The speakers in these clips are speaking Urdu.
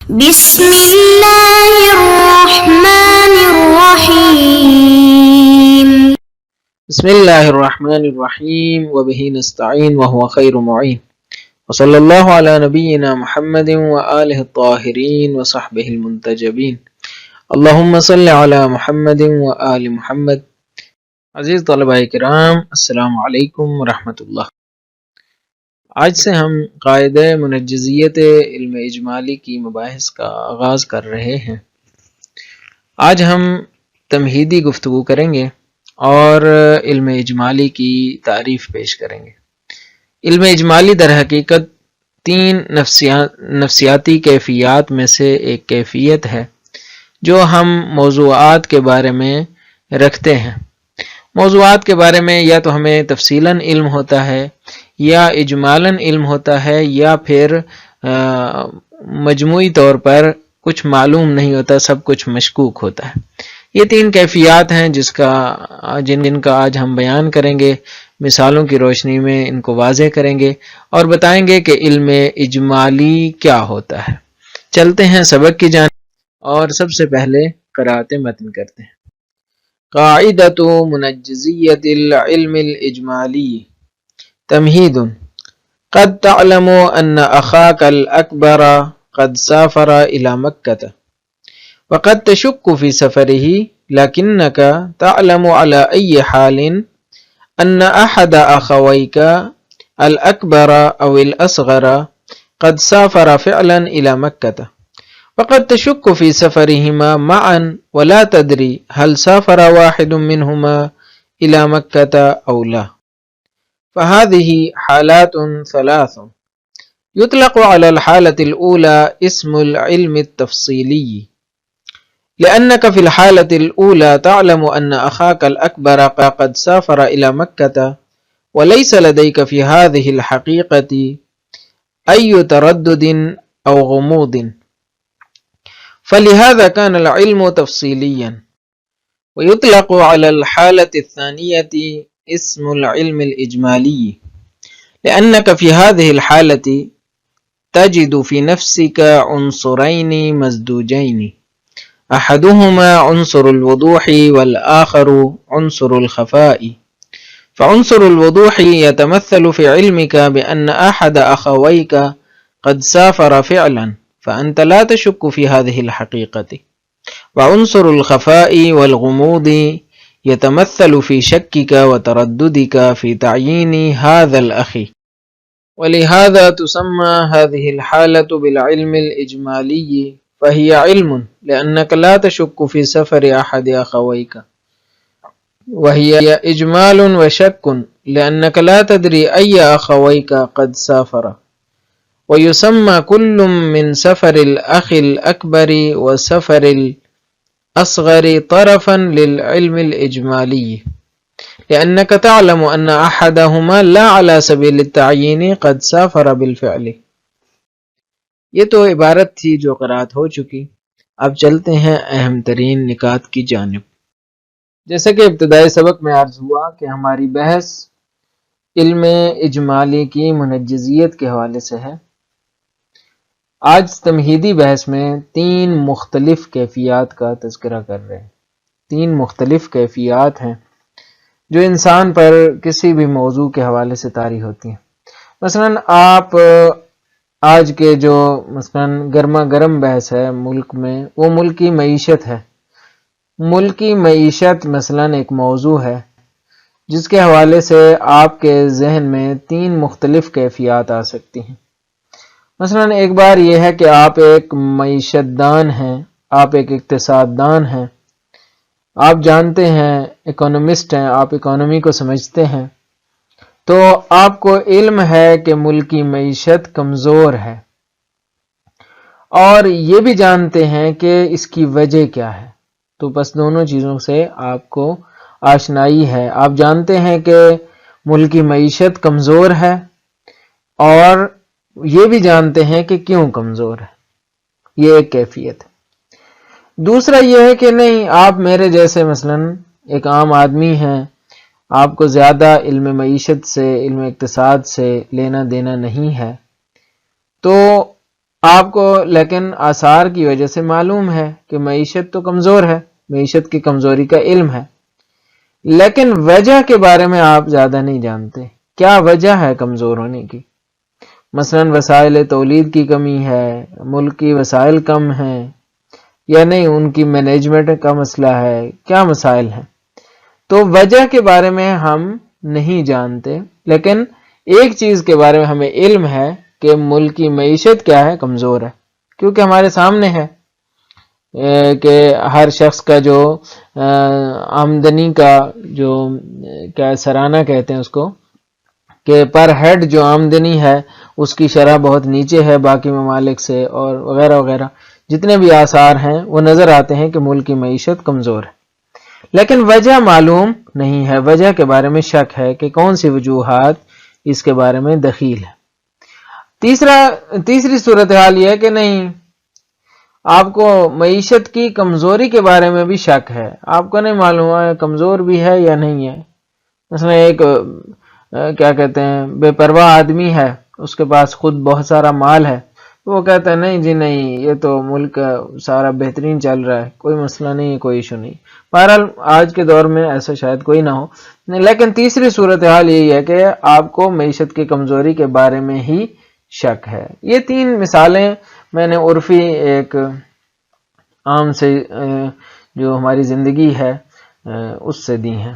بسم الله الرحمن الرحيم. بسم الله الرحمن الرحيم وبه نستعين وهو خير معين وصلى الله على نبينا محمد وآله الطاهرين وصحبه المنتجبين اللهم صل على محمد وآل محمد. عزیز طلباء کرام، السلام علیکم ورحمۃ اللہ۔ آج سے ہم قاعدہ منجزیت علم اجمالی کی مباحث کا آغاز کر رہے ہیں۔ آج ہم تمہیدی گفتگو کریں گے اور علم اجمالی کی تعریف پیش کریں گے۔ علم اجمالی در حقیقت 3 نفسیاتی کیفیات میں سے ایک کیفیت ہے جو ہم موضوعات کے بارے میں رکھتے ہیں۔ موضوعات کے بارے میں یا تو ہمیں تفصیلاً علم ہوتا ہے یا اجمالاً علم ہوتا ہے یا پھر مجموعی طور پر کچھ معلوم نہیں ہوتا، سب کچھ مشکوک ہوتا ہے۔ یہ 3 کیفیات ہیں جن کا آج ہم بیان کریں گے، مثالوں کی روشنی میں ان کو واضح کریں گے اور بتائیں گے کہ علم اجمالی کیا ہوتا ہے۔ چلتے ہیں سبق کی جانب اور سب سے پہلے قراءت متن کرتے ہیں۔ قاعدۃ منجزیۃ العلم الاجمالی تمہید قد تعلم ان اخاک الاکبر قد سافر الى مکۃ وقد تشک فی سفرہ لکنک تعلم على ای حال ان احد اخویک الاکبر او الاصغر قد سافر فعلا الى مکۃ وقد تشك في سفرهما معا ولا تدري هل سافر واحد منهما إلى مكة أو لا، فهذه حالات 3. يطلق على الحالة الأولى اسم العلم التفصيلي، لأنك في الحالة الأولى تعلم أن أخاك الأكبر قد سافر إلى مكة وليس لديك في هذه الحقيقة أي تردد أو غموض، فلهذا كان العلم تفصيليا. ويطلق على الحالة الثانية اسم العلم الإجمالي، لأنك في هذه الحالة تجد في نفسك عنصرين مزدوجين، أحدهما عنصر الوضوح والآخر عنصر الخفاء. فعنصر الوضوح يتمثل في علمك بأن أحد أخويك قد سافر فعلا، فأنت لا تشك في هذه الحقيقة. وعنصر الخفاء والغموض يتمثل في شكك وترددك في تعيين هذا الأخ، ولهذا تسمى هذه الحالة بالعلم الإجمالي، فهي علم لأنك لا تشك في سفر أحد أخويك، وهي إجمال وشك لأنك لا تدري أي أخويك قد سافر. ويسمى كل من سفر الأخ الأكبر وسفر الأصغر طرفا للعلم الإجمالي، لأنك تعلم أن أحدهما لا على سبيل التعيين قد سافر بالفعل. یہ تو عبارت تھی جو قرأت ہو چکی، اب چلتے ہیں اہم ترین نکات کی جانب۔ جیسا کہ ابتدائی سبق میں عرض ہوا کہ ہماری بحث علم اجمالی کی منجزیت کے حوالے سے ہے۔ آج تمہیدی بحث میں 3 مختلف کیفیات کا تذکرہ کر رہے ہیں۔ 3 مختلف کیفیات ہیں جو انسان پر کسی بھی موضوع کے حوالے سے طاری ہوتی ہیں۔ مثلا آپ آج کے جو گرما گرم بحث ہے ملک میں، وہ ملکی معیشت ہے۔ ملکی معیشت مثلا ایک موضوع ہے جس کے حوالے سے آپ کے ذہن میں 3 مختلف کیفیات آ سکتی ہیں۔ مثلا ایک بار یہ ہے کہ آپ ایک معیشت دان ہیں، آپ ایک اقتصاد دان ہیں، آپ جانتے ہیں، اکانومسٹ ہیں، آپ اکانومی کو سمجھتے ہیں، تو آپ کو علم ہے کہ ملکی معیشت کمزور ہے اور یہ بھی جانتے ہیں کہ اس کی وجہ کیا ہے۔ تو بس دونوں چیزوں سے آپ کو آشنائی ہے۔ آپ جانتے ہیں کہ ملکی معیشت کمزور ہے اور یہ بھی جانتے ہیں کہ کیوں کمزور ہے۔ یہ ایک کیفیت ہے۔ دوسرا یہ ہے کہ نہیں، آپ میرے جیسے مثلا ایک عام آدمی ہیں، آپ کو زیادہ علم معیشت سے، علم اقتصاد سے لینا دینا نہیں ہے، تو آپ کو لیکن آثار کی وجہ سے معلوم ہے کہ معیشت تو کمزور ہے، معیشت کی کمزوری کا علم ہے، لیکن وجہ کے بارے میں آپ زیادہ نہیں جانتے. کیا وجہ ہے کمزور ہونے کی؟ مثلا وسائل تولید کی کمی ہے، ملک کی وسائل کم ہیں، یا نہیں ان کی مینجمنٹ کا مسئلہ ہے، کیا مسائل ہیں؟ تو وجہ کے بارے میں ہم نہیں جانتے، لیکن ایک چیز کے بارے میں ہمیں علم ہے کہ ملک کی معیشت کیا ہے، کمزور ہے، کیونکہ ہمارے سامنے ہے کہ ہر شخص کا جو آمدنی کا جو کیا سرانہ کہتے ہیں اس کو، کہ پر ہیڈ جو آمدنی ہے اس کی شرح بہت نیچے ہے باقی ممالک سے، اور وغیرہ وغیرہ جتنے بھی آثار ہیں وہ نظر آتے ہیں کہ ملک کی معیشت کمزور ہے، لیکن وجہ معلوم نہیں ہے. وجہ کے بارے میں شک ہے کہ کون سی وجوہات اس کے بارے میں دخیل ہے. تیسری صورتحال یہ ہے کہ نہیں، آپ کو معیشت کی کمزوری کے بارے میں بھی شک ہے، آپ کو نہیں معلوم ہے کمزور بھی ہے یا نہیں ہے. مثلا ایک کیا کہتے ہیں بے پرواہ آدمی ہے، اس کے پاس خود بہت سارا مال ہے، وہ کہتا ہے نہیں جی نہیں، یہ تو ملک سارا بہترین چل رہا ہے، کوئی مسئلہ نہیں، کوئی ایشو نہیں. بہرحال آج کے دور میں ایسا شاید کوئی نہ ہو، لیکن تیسری صورتحال یہی ہے کہ آپ کو معیشت کی کمزوری کے بارے میں ہی شک ہے. یہ تین مثالیں میں نے عرفی ایک عام سے جو ہماری زندگی ہے اس سے دی ہیں.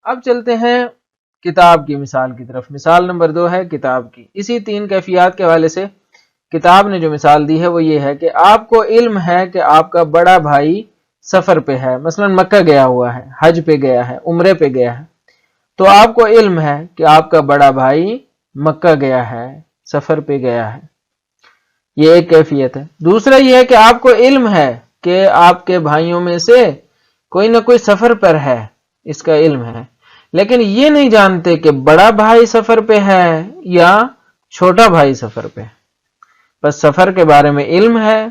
اب چلتے ہیں کتاب کی مثال کی طرف. مثال نمبر 2 ہے کتاب کی. اسی تین کیفیات کے حوالے سے کتاب نے جو مثال دی ہے وہ یہ ہے کہ آپ کو علم ہے کہ آپ کا بڑا بھائی سفر پہ ہے، مثلا مکہ گیا ہوا ہے، حج پہ گیا ہے، عمرے پہ گیا ہے، تو آپ کو علم ہے کہ آپ کا بڑا بھائی مکہ گیا ہے، سفر پہ گیا ہے. یہ ایک کیفیت ہے. دوسرا یہ ہے کہ آپ کو علم ہے کہ آپ کے بھائیوں میں سے کوئی نہ کوئی سفر پر ہے، اس کا علم ہے، لیکن یہ نہیں جانتے کہ بڑا بھائی سفر پہ ہے یا چھوٹا بھائی سفر پہ. بس سفر کے بارے میں علم ہے،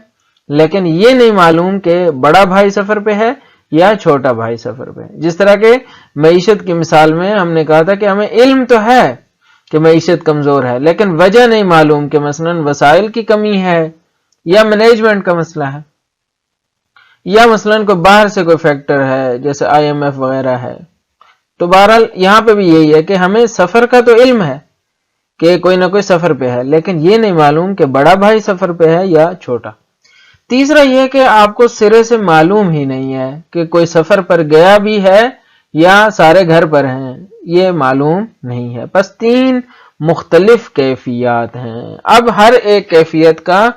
لیکن یہ نہیں معلوم کہ بڑا بھائی سفر پہ ہے یا چھوٹا بھائی سفر پہ. جس طرح کے معیشت کی مثال میں ہم نے کہا تھا کہ ہمیں علم تو ہے کہ معیشت کمزور ہے، لیکن وجہ نہیں معلوم کہ مثلا وسائل کی کمی ہے یا مینجمنٹ کا مسئلہ ہے، یا مثلا کوئی باہر سے کوئی فیکٹر ہے جیسے IMF وغیرہ ہے. تو بہرحال یہاں پہ بھی یہی ہے کہ ہمیں سفر کا تو علم ہے کہ کوئی نہ کوئی سفر پہ ہے، لیکن یہ نہیں معلوم کہ بڑا بھائی سفر پہ ہے یا چھوٹا. تیسرا یہ کہ آپ کو سرے سے معلوم ہی نہیں ہے کہ کوئی سفر پر گیا بھی ہے یا سارے گھر پر ہیں، یہ معلوم نہیں ہے. بس تین مختلف کیفیات ہیں. اب ہر ایک کیفیت کا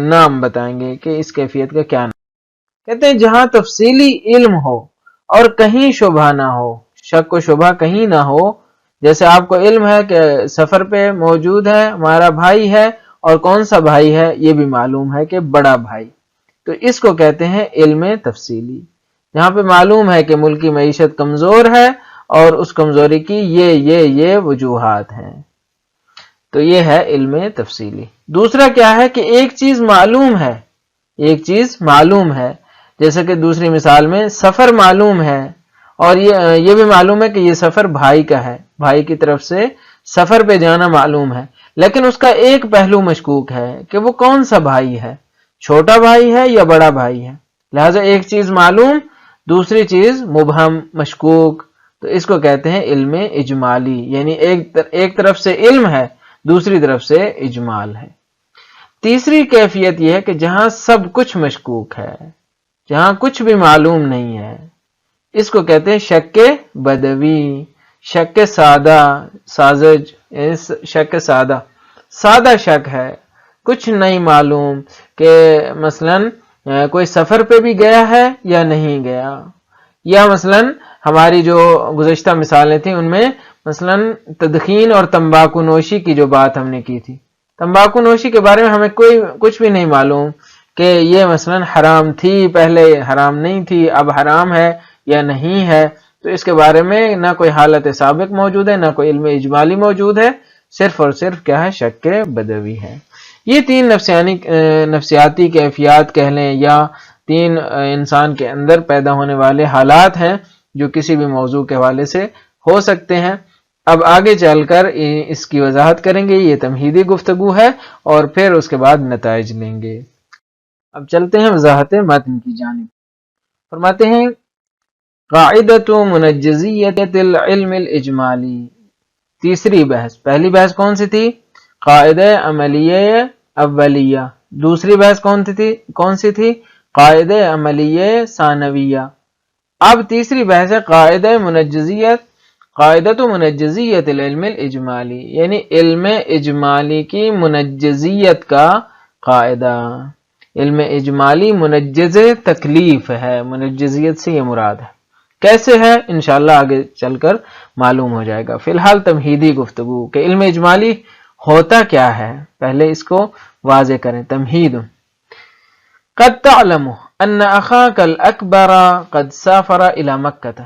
نام بتائیں گے کہ اس کیفیت کا کیا نام. کہتے ہیں جہاں تفصیلی علم ہو اور کہیں شبہ نہ ہو، شک و شبہ کہیں نہ ہو، جیسے آپ کو علم ہے کہ سفر پہ موجود ہے ہمارا بھائی ہے، اور کون سا بھائی ہے یہ بھی معلوم ہے کہ بڑا بھائی، تو اس کو کہتے ہیں علم تفصیلی. جہاں پہ معلوم ہے کہ ملک کی معیشت کمزور ہے اور اس کمزوری کی یہ وجوہات ہیں، تو یہ ہے علم تفصیلی. دوسرا کیا ہے کہ ایک چیز معلوم ہے، جیسے کہ دوسری مثال میں سفر معلوم ہے، اور یہ بھی معلوم ہے کہ یہ سفر بھائی کا ہے، بھائی کی طرف سے سفر پہ جانا معلوم ہے، لیکن اس کا ایک پہلو مشکوک ہے کہ وہ کون سا بھائی ہے، چھوٹا بھائی ہے یا بڑا بھائی ہے. لہٰذا ایک چیز معلوم، دوسری چیز مبہم، مشکوک، تو اس کو کہتے ہیں علم اجمالی. یعنی ایک طرف سے علم ہے، دوسری طرف سے اجمال ہے. تیسری کیفیت یہ ہے کہ جہاں سب کچھ مشکوک ہے، جہاں کچھ بھی معلوم نہیں ہے، اس کو کہتے ہیں شک بدوی، شک سادہ، ساذج، شک سادہ شک ہے، کچھ نہیں معلوم کہ مثلا کوئی سفر پہ بھی گیا ہے یا نہیں گیا. یا مثلا ہماری جو گزشتہ مثالیں تھیں ان میں مثلا تدخین اور تمباکو نوشی کی جو بات ہم نے کی تھی، تمباکو نوشی کے بارے میں ہمیں کچھ بھی نہیں معلوم کہ یہ مثلا حرام تھی، پہلے حرام نہیں تھی، اب حرام ہے یا نہیں ہے. تو اس کے بارے میں نہ کوئی حالت سابق موجود ہے، نہ کوئی علم اجمالی موجود ہے، صرف اور صرف کیا ہے، شک بدوی ہے. یہ تین نفسیاتی کیفیات کہہ لیں یا تین انسان کے اندر پیدا ہونے والے حالات ہیں جو کسی بھی موضوع کے حوالے سے ہو سکتے ہیں. اب آگے چل کر اس کی وضاحت کریں گے، یہ تمہیدی گفتگو ہے، اور پھر اس کے بعد نتائج لیں گے۔ اب چلتے ہیں وضاحت متن کی جانب۔ فرماتے ہیں قاعدۃ منجزیۃ العلم الاجمالی، تیسری بحث۔ پہلی بحث کون سی تھی؟ قاعدہ عملیہ اولیہ۔ دوسری بحث کون سی تھی؟ قاعدہ عملیہ ثانویہ۔ اب تیسری بحث ہے قاعدہ منجزیت العلم الاجمالی، یعنی علم اجمالی کی منجزیت کا قاعدہ۔ علم اجمالی منجز تکلیف ہے، منجزیت سے یہ مراد ہے۔ کیسے ہے انشاءاللہ آگے چل کر معلوم ہو جائے گا۔ فی الحال تمہیدی گفتگو کہ علم اجمالی ہوتا کیا ہے، پہلے اس کو واضح کریں۔ تمہید: قد تعلم ان اخاک الاکبر قد سافر الى مکہ۔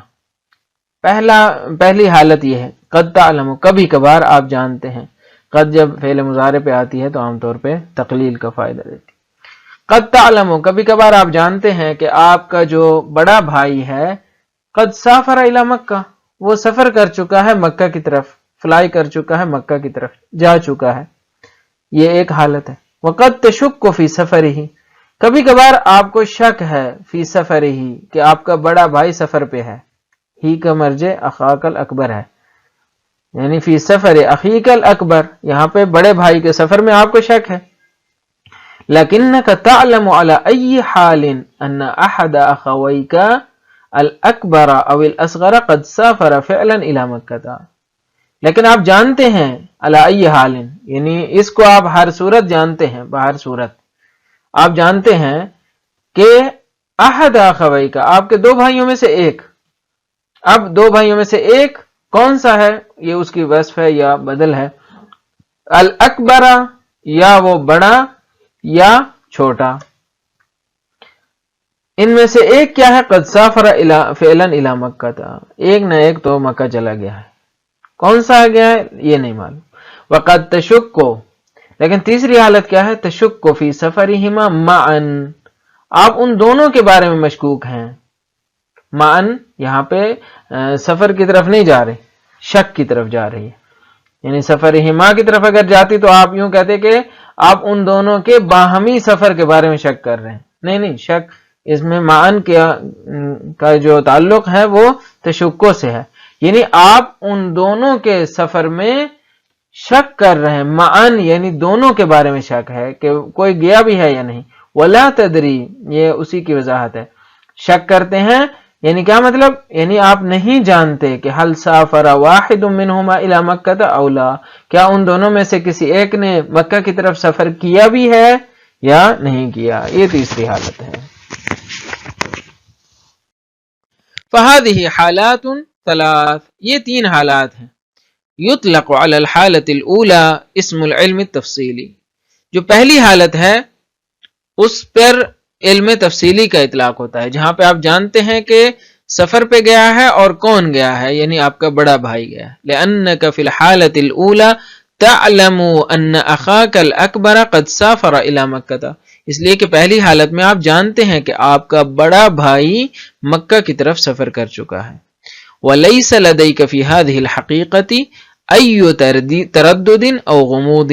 پہلی حالت یہ ہے قد تعلم، کبھی کبھار آپ جانتے ہیں۔ قد جب فعل مضارع پہ آتی ہے تو عام طور پہ تقلیل کا فائدہ دیتی ہے۔ قد تعلم، کبھی کبھار آپ جانتے ہیں کہ آپ کا جو بڑا بھائی ہے قد سافر الی مکہ، وہ سفر کر چکا ہے مکہ کی طرف، فلائی کر چکا ہے مکہ کی طرف، جا چکا ہے۔ یہ ایک حالت ہے۔ وقد تشک فی سفرہ، کبھی کبھار آپ کو شک ہے فی سفرہ کہ آپ کا بڑا بھائی سفر پہ ہے۔ ہی کا مرجع اخاک الاکبر ہے، یعنی فی سفر اخیک الاکبر، یہاں پہ بڑے بھائی کے سفر میں آپ کو شک ہے۔ لکنک تعلم علی ای حال ان احد اخویک الاکبر او الاصغر قد سافر فعلا الی مکہ، لیکن آپ جانتے ہیں علی ای حال، یعنی اس کو آپ ہر صورت جانتے ہیں، بہر صورت آپ جانتے ہیں کہ احد اخویک، آپ کے دو بھائیوں میں سے ایک، اب دو بھائیوں میں سے ایک کون سا ہے، یہ اس کی وصف ہے یا بدل ہے۔ الاکبر، یا وہ بڑا یا چھوٹا، ان میں سے ایک کیا ہے؟ قد سافر فعلا الی مکہ، ایک نہ ایک تو مکہ چلا گیا ہے، کون سا گیا ہے یہ نہیں معلوم۔ وقد تشک، لیکن تیسری حالت کیا ہے؟ تشک فی سفرہما معا، آپ ان دونوں کے بارے میں مشکوک ہیں۔ معا یہاں پہ سفر کی طرف نہیں جا رہے، شک کی طرف جا رہی ہے، یعنی سفرہما کی طرف اگر جاتی تو آپ یوں کہتے کہ آپ ان دونوں کے باہمی سفر کے بارے میں شک کر رہے ہیں۔ نہیں، شک اس میں معن کا جو تعلق ہے وہ تشکو سے ہے، یعنی آپ ان دونوں کے سفر میں شک کر رہے ہیں۔ معن یعنی دونوں کے بارے میں شک ہے کہ کوئی گیا بھی ہے یا نہیں۔ ولا تدری، یہ اسی کی وضاحت ہے۔ شک کرتے ہیں یعنی کیا مطلب؟ یعنی آپ نہیں جانتے کہ حل سافر واحد منہما الی مکہ او لا، کیا ان دونوں میں سے کسی ایک نے مکہ کی طرف سفر کیا بھی ہے یا نہیں کیا۔ یہ تیسری حالت ہے۔ فهذه حالات ثلاث، یہ تین حالات ہیں۔ یطلق علی الحالۃ الاولى اسم العلم التفصیلی، جو پہلی حالت ہے اس پر علم تفصیلی کا اطلاق ہوتا ہے، جہاں پہ آپ جانتے ہیں کہ سفر پہ گیا ہے اور کون گیا ہے، یعنی آپ کا بڑا بھائی گیا ہے۔ لأنک فی الحالۃ الاولى تعلم ان اخاک الاکبر قد سافر الی مکہ، اس لیے کہ پہلی حالت میں آپ جانتے ہیں کہ آپ کا بڑا بھائی مکہ کی طرف سفر کر چکا ہے۔ ولیس لدیک فی هذه الحقیقۃ ای تردد او غموض،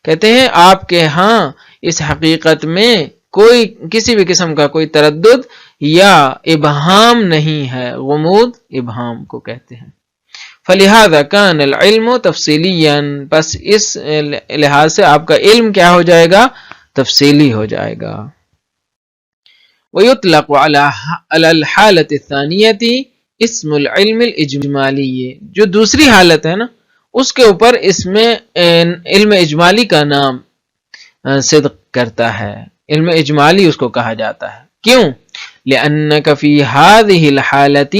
کہتے ہیں آپ کے ہاں اس حقیقت میں کوئی کسی بھی قسم کا کوئی تردد یا ابہام نہیں ہے۔ غموض ابہام کو کہتے ہیں۔ فلہذا کان العلم تفصیلیا، پس اس لحاظ سے آپ کا علم کیا ہو جائے گا؟ تفصیلی ہو جائے گا۔ ویطلق علی الحالۃ الثانیۃ اسم العلم الاجمالی، جو دوسری حالت ہے نا اس کے اوپر اس میں علم اجمالی کا نام صدق کرتا ہے، علم اجمالی اس کو کہا جاتا ہے۔ کیوں؟ لأنک فی هذه الحالۃ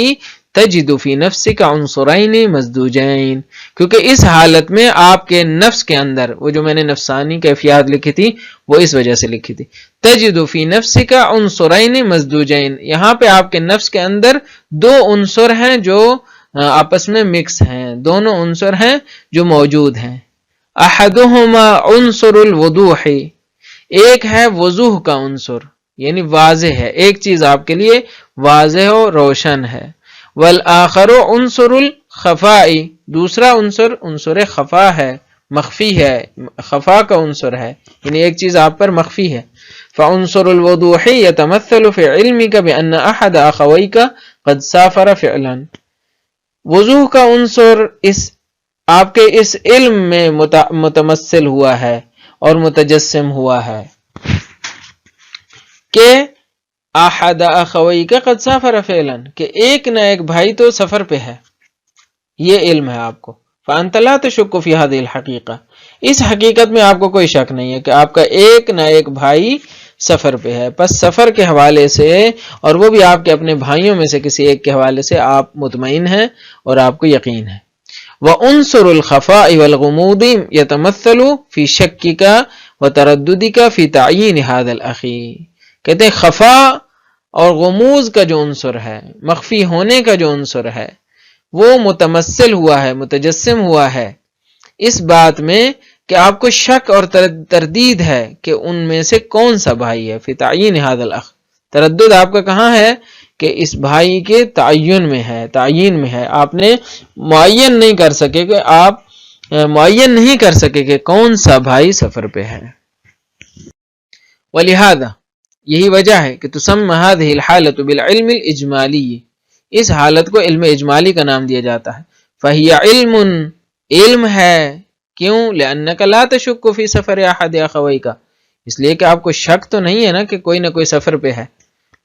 تجد فی نفسک عنصرین مزدوجین، کیونکہ اس حالت میں آپ کے نفس کے اندر، وہ جو میں نے نفسانی کیفیات لکھی تھی وہ اس وجہ سے لکھی تھی، تجد فی نفسک عنصرین مزدوجین، یہاں پہ آپ کے نفس کے اندر دو عنصر ہیں جو آپس میں مکس ہیں، دونوں عنصر ہیں جو موجود ہیں۔ احدہما عنصر الوضوح، ایک ہے وضوح کا عنصر، یعنی واضح ہے، ایک چیز آپ کے لیے واضح و روشن ہے۔ والآخر عنصر خفائی دوسرا عنصر خفا ہے، مخفی ہے، خفا کا عنصر ہے، یعنی ایک چیز آپ پر مخفی ہے. فعنصر الوضوح يتمثل في علمك بأن أحد أخويك قد سافر فعلا. وضوح کا عنصر آپ کے اس علم میں متمثل ہوا ہے اور متجسم ہوا ہے کہ احد اخویک قد سافر فعلا، کہ ایک نہ ایک بھائی تو سفر پہ ہے، یہ علم ہے آپ کو. فانت لا تشک فی هذه الحقیقہ، اس حقیقت میں آپ کو کوئی شک نہیں ہے کہ آپ کا ایک نہ ایک بھائی سفر پہ ہے. پس سفر کے حوالے سے، اور وہ بھی آپ کے اپنے بھائیوں میں سے کسی ایک کے حوالے سے، آپ مطمئن ہیں اور آپ کو یقین ہے. وعنصر الخفاء والغموض يتمثل في شكك وترددك في تعيين هذا الاخي. کہتے ہیں خفا اور غموض کا جو عنصر ہے، مخفی ہونے کا جو عنصر ہے، وہ متمثل ہوا ہے، متجسم ہوا ہے اس بات میں کہ آپ کو شک اور تردید ہے کہ ان میں سے کون سا بھائی ہے. فی تعین هذا الاخ، تردد آپ کا کہاں ہے کہ اس بھائی کے تعین میں ہے، تعین میں ہے. آپ نے معین نہیں کر سکے کہ آپ معین نہیں کر سکے کہ کون سا بھائی سفر پہ ہے. ولہذا یہی وجہ ہے کہ تسمى هذه الحالة بالعلم الاجمالی، اس حالت کو علم اجمالی کا نام دیا جاتا ہے. فهي علم ہے. کیوں؟ لأنك لا تشك في سفر احد اخويك، اس لیے کہ آپ کو شک تو نہیں ہے نا کہ کوئی نہ کوئی سفر پہ ہے،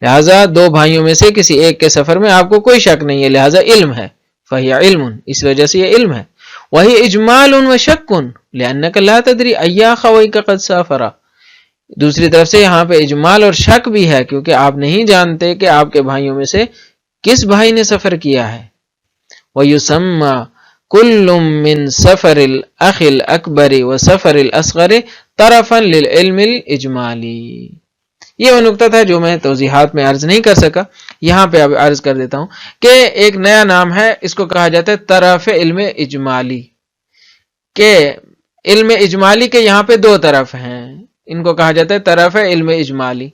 لہذا دو بھائیوں میں سے کسی ایک کے سفر میں آپ کو کوئی شک نہیں ہے، لہذا علم ہے. فهي علم، اس وجہ سے یہ علم ہے. وهي اجمال وشك لأنك لا تدري اي اخويك قد سافر، دوسری طرف سے یہاں پہ اجمال اور شک بھی ہے کیونکہ آپ نہیں جانتے کہ آپ کے بھائیوں میں سے کس بھائی نے سفر کیا ہے. وَيُسَمَّى كُلٌّ مِّن سَفَرِ الْأَخِ الْأَكْبَرِ وَسَفَرِ الْأَصْغَرِ طَرَفًا لِلْعِلْمِ الْإِجْمَالِ. یہ وہ نقطہ تھا جو میں توضیحات میں عرض نہیں کر سکا، یہاں پہ اب عرض کر دیتا ہوں کہ ایک نیا نام ہے، اس کو کہا جاتا ہے طرف علم اجمالی. کہ علم اجمالی کے یہاں پہ دو طرف ہیں، ان کو کہا جاتا ہے طرف علم اجمالی.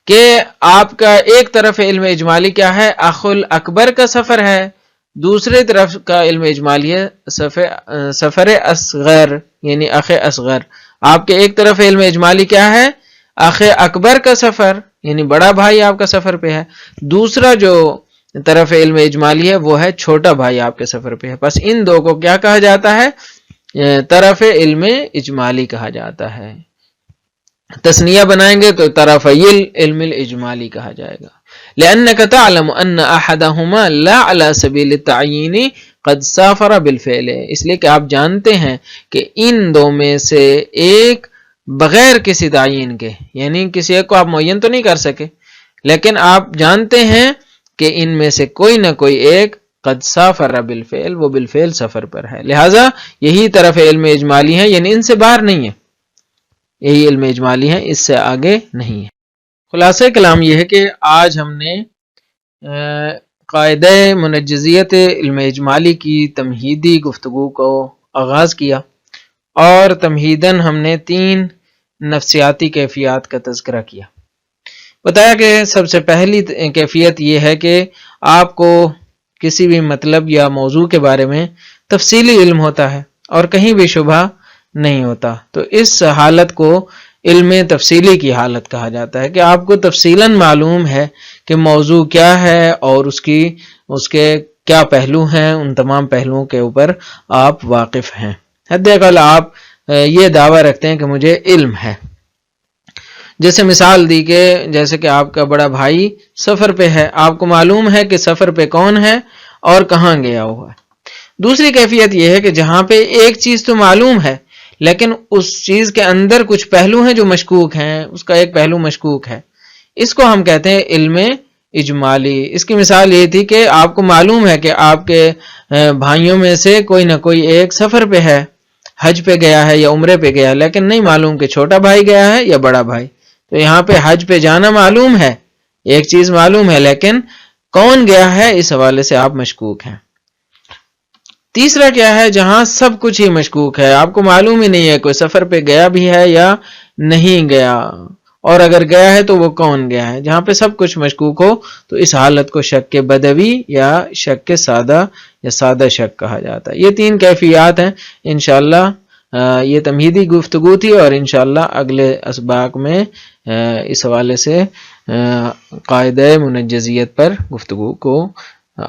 کہ آپ کا ایک طرف علم اجمالی کیا ہے؟ اخ الاکبر کا سفر ہے، دوسرے طرف کا علم اجمالی ہے سفر اصغر یعنی اخ اصغر. آپ کے ایک طرف علم اجمالی کیا ہے؟ اخ اکبر کا سفر یعنی بڑا بھائی آپ کا سفر پہ ہے، دوسرا جو طرف علم اجمالی ہے وہ ہے چھوٹا بھائی آپ کے سفر پہ ہے. بس ان دو کو کیا کہا جاتا ہے؟ طرف علم کہا جاتا ہے. تسنیہ بنائیں گے تو طرفی علم الاجمالی کہا جائے گا. لأنك تعلم ان احدهما لا على سبيل التعيين قد سافر بالفعل، اس لیے کہ آپ جانتے ہیں کہ ان دو میں سے ایک بغیر کسی تعین کے، یعنی کسی ایک کو آپ معین تو نہیں کر سکے، لیکن آپ جانتے ہیں کہ ان میں سے کوئی نہ کوئی ایک قد سافر بالفعل، وہ بالفعل سفر پر ہے. لہذا یہی طرف علم اجمالی ہے، یعنی ان سے باہر نہیں ہے، یہی علم اجمالی ہے، اس سے آگے نہیں ہے. خلاصہ کلام یہ ہے کہ آج ہم نے قاعدہ منجزیت علم اجمالی کی تمہیدی گفتگو کو آغاز کیا، اور تمہیداً ہم نے 3 نفسیاتی کیفیات کا تذکرہ کیا. بتایا کہ سب سے پہلی کیفیت یہ ہے کہ آپ کو کسی بھی مطلب یا موضوع کے بارے میں تفصیلی علم ہوتا ہے اور کہیں بھی شبہ نہیں ہوتا، تو اس حالت کو علم تفصیلی کی حالت کہا جاتا ہے کہ آپ کو تفصیلاً معلوم ہے کہ موضوع کیا ہے اور اس کے کیا پہلو ہیں، ان تمام پہلوؤں کے اوپر آپ واقف ہیں. حد اقل آپ یہ دعویٰ رکھتے ہیں کہ مجھے علم ہے. جیسے مثال دی کہ جیسے کہ آپ کا بڑا بھائی سفر پہ ہے، آپ کو معلوم ہے کہ سفر پہ کون ہے اور کہاں گیا ہوا ہے. دوسری کیفیت یہ ہے کہ جہاں پہ ایک چیز تو معلوم ہے لیکن اس چیز کے اندر کچھ پہلو ہیں جو مشکوک ہیں، اس کا ایک پہلو مشکوک ہے، اس کو ہم کہتے ہیں علم اجمالی. اس کی مثال یہ تھی کہ آپ کو معلوم ہے کہ آپ کے بھائیوں میں سے کوئی نہ کوئی ایک سفر پہ ہے، حج پہ گیا ہے یا عمرے پہ گیا ہے، لیکن نہیں معلوم کہ چھوٹا بھائی گیا ہے یا بڑا بھائی. تو یہاں پہ حج پہ جانا معلوم ہے، ایک چیز معلوم ہے، لیکن کون گیا ہے اس حوالے سے آپ مشکوک ہیں. تیسرا کیا ہے؟ جہاں سب کچھ ہی مشکوک ہے، آپ کو معلوم ہی نہیں ہے کوئی سفر پہ گیا بھی ہے یا نہیں گیا، اور اگر گیا ہے تو وہ کون گیا ہے. جہاں پہ سب کچھ مشکوک ہو تو اس حالت کو شک کے بدوی یا شک کے سادہ یا سادہ شک کہا جاتا ہے. یہ 3 کیفیات ہیں. انشاءاللہ یہ تمہیدی گفتگو تھی، اور انشاءاللہ اگلے اسباق میں اس حوالے سے قاعدہ منجزیت پر گفتگو کو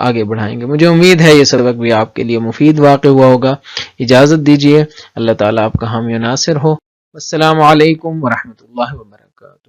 آگے بڑھائیں گے. مجھے امید ہے یہ سبق بھی آپ کے لیے مفید واقع ہوا ہوگا. اجازت دیجیے، اللہ تعالیٰ آپ کا حامی و ناصر ہو. السلام علیکم ورحمۃ اللہ وبرکاتہ.